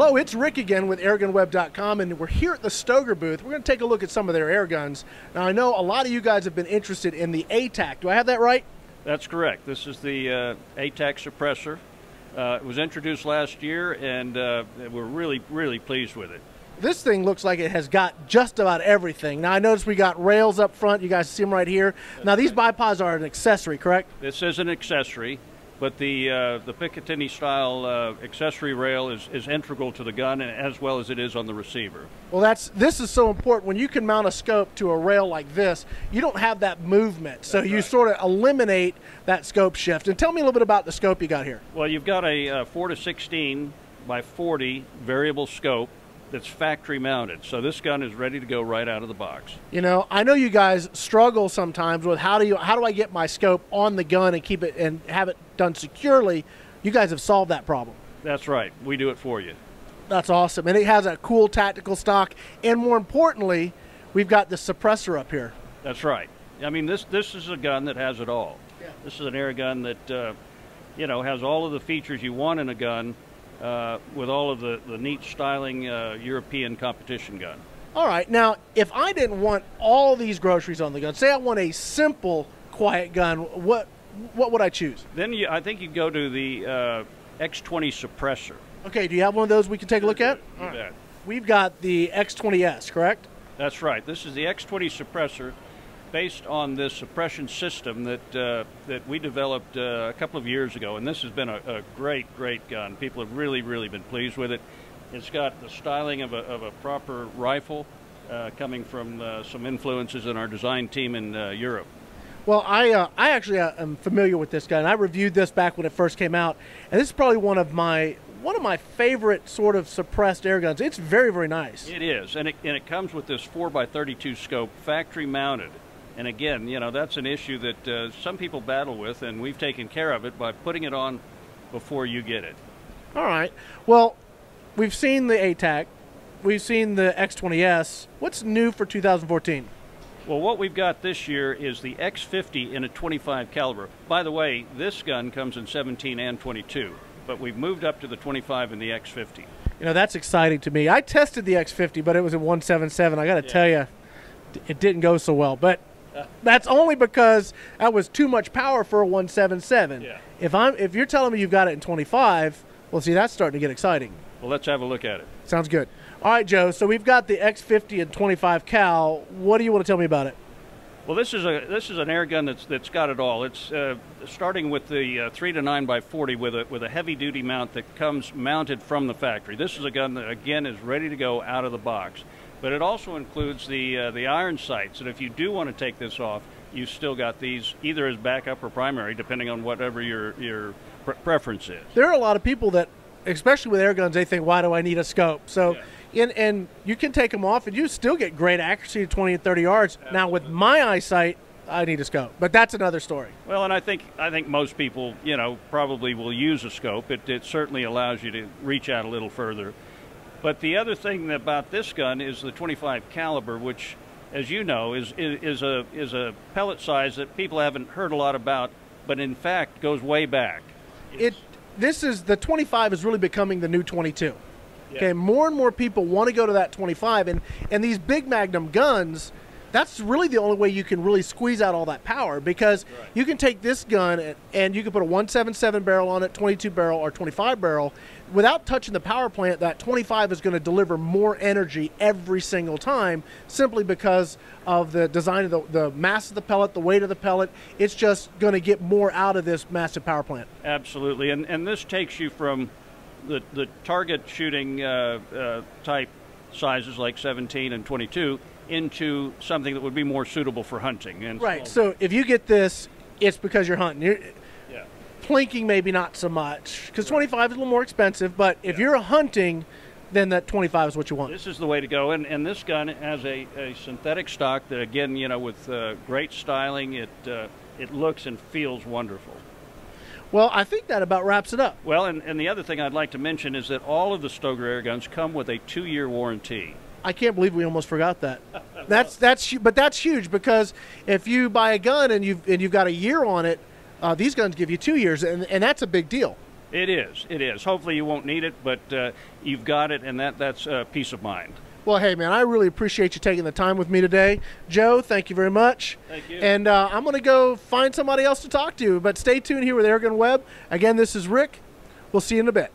Hello, it's Rick again with AirgunWeb.com, and we're here at the Stoeger booth. We're going to take a look at some of their air guns. Now, I know a lot of you guys have been interested in the Atac. Do I have that right? That's correct. This is the Atac Suppressor. It was introduced last year, and we're really pleased with it. This thing looks like it has got just about everything. Now, I noticed we got rails up front. You guys see them right here. Now, these bipods are an accessory, correct? This is an accessory, but the Picatinny style accessory rail is integral to the gun, as well as it is on the receiver. Well, this is so important. When you can mount a scope to a rail like this, you don't have that movement, so you sort of eliminate that scope shift. And tell me a little bit about the scope you got here. Well, you've got a 4-16 by 40 variable scope that's factory mounted, so this gun is ready to go right out of the box. You know, I know you guys struggle sometimes with how do I get my scope on the gun and keep it and have it done securely. You guys have solved that problem. That's right. We do it for you. That's awesome, and it has a cool tactical stock, and more importantly, we've got the suppressor up here. That's right. I mean, this is a gun that has it all. Yeah. This is an air gun that you know, has all of the features you want in a gun. With all of the neat styling European competition gun. All right, now if I didn't want all these groceries on the gun, say I want a simple, quiet gun, what would I choose? Then I think you'd go to the X20 Suppressor. Okay, do you have one of those we can take a look at? You bet. We've got the X20S, correct? That's right. This is the X20 Suppressor, based on this suppression system that we developed a couple of years ago, and this has been a great gun. People have really been pleased with it. It's got the styling of a proper rifle, coming from some influences in our design team in Europe. Well, I actually am familiar with this gun. I reviewed this back when it first came out, and this is probably one of my favorite sort of suppressed air guns. It's very nice. It is, and it comes with this 4x32 scope, factory mounted. And again, you know, that's an issue that some people battle with, and we've taken care of it by putting it on before you get it. All right. Well, we've seen the Atac. We've seen the X20S. What's new for 2014? Well, what we've got this year is the X50 in a 25 caliber. By the way, this gun comes in 17 and 22, but we've moved up to the 25 in the X50. You know, that's exciting to me. I tested the X50, but it was in 177. I got to tell you, it didn't go so well. But that's only because that was too much power for a 177. Yeah. If you're telling me you've got it in 25, well, see, that's starting to get exciting. Well, let's have a look at it. Sounds good. All right, Joe. So we've got the X50 and 25 cal. What do you want to tell me about it? Well, this is an air gun that's got it all. It's starting with the 3 to 9 by 40 with a heavy duty mount that comes mounted from the factory. This is a gun that again is ready to go out of the box. But it also includes the iron sights, and if you do want to take this off, you've still got these either as backup or primary, depending on whatever your preference is. There are a lot of people that, especially with air guns, they think, why do I need a scope? So, and you can take them off, and you still get great accuracy to 20 and 30 yards. Absolutely. Now, with my eyesight, I need a scope, but that's another story. Well, and I think most people, you know, probably will use a scope. It certainly allows you to reach out a little further. But the other thing about this gun is the 25 caliber, which, as you know, is a pellet size that people haven't heard a lot about, but in fact goes way back. The 25 is really becoming the new 22. Yeah. Okay, more and more people want to go to that 25, and these big Magnum guns, that's really the only way you can really squeeze out all that power, because you can take this gun and you can put a 177 barrel on it, 22 barrel or 25 barrel. Without touching the power plant, that 25 is going to deliver more energy every single time, simply because of the design of the mass of the pellet, the weight of the pellet. It's just going to get more out of this massive power plant. Absolutely, and this takes you from the target shooting type sizes like 17 and 22 into something that would be more suitable for hunting. And right, so if you get this, it's because you're hunting. Plinking maybe not so much, because 25 is a little more expensive, but if you're hunting, then that 25 is what you want. This is the way to go, and this gun has a synthetic stock that, again, you know, with great styling, it looks and feels wonderful. Well, I think that about wraps it up. Well, and the other thing I'd like to mention is that all of the Stoeger air guns come with a 2-year warranty. I can't believe we almost forgot that. But that's huge, because if you buy a gun and you've got a year on it, these guns give you 2 years, and that's a big deal. It is. It is. Hopefully you won't need it, but you've got it, and that's peace of mind. Well, hey, man, I really appreciate you taking the time with me today. Joe, thank you very much. Thank you. And I'm going to go find somebody else to talk to, but stay tuned here with AirgunWeb. Again, this is Rick. We'll see you in a bit.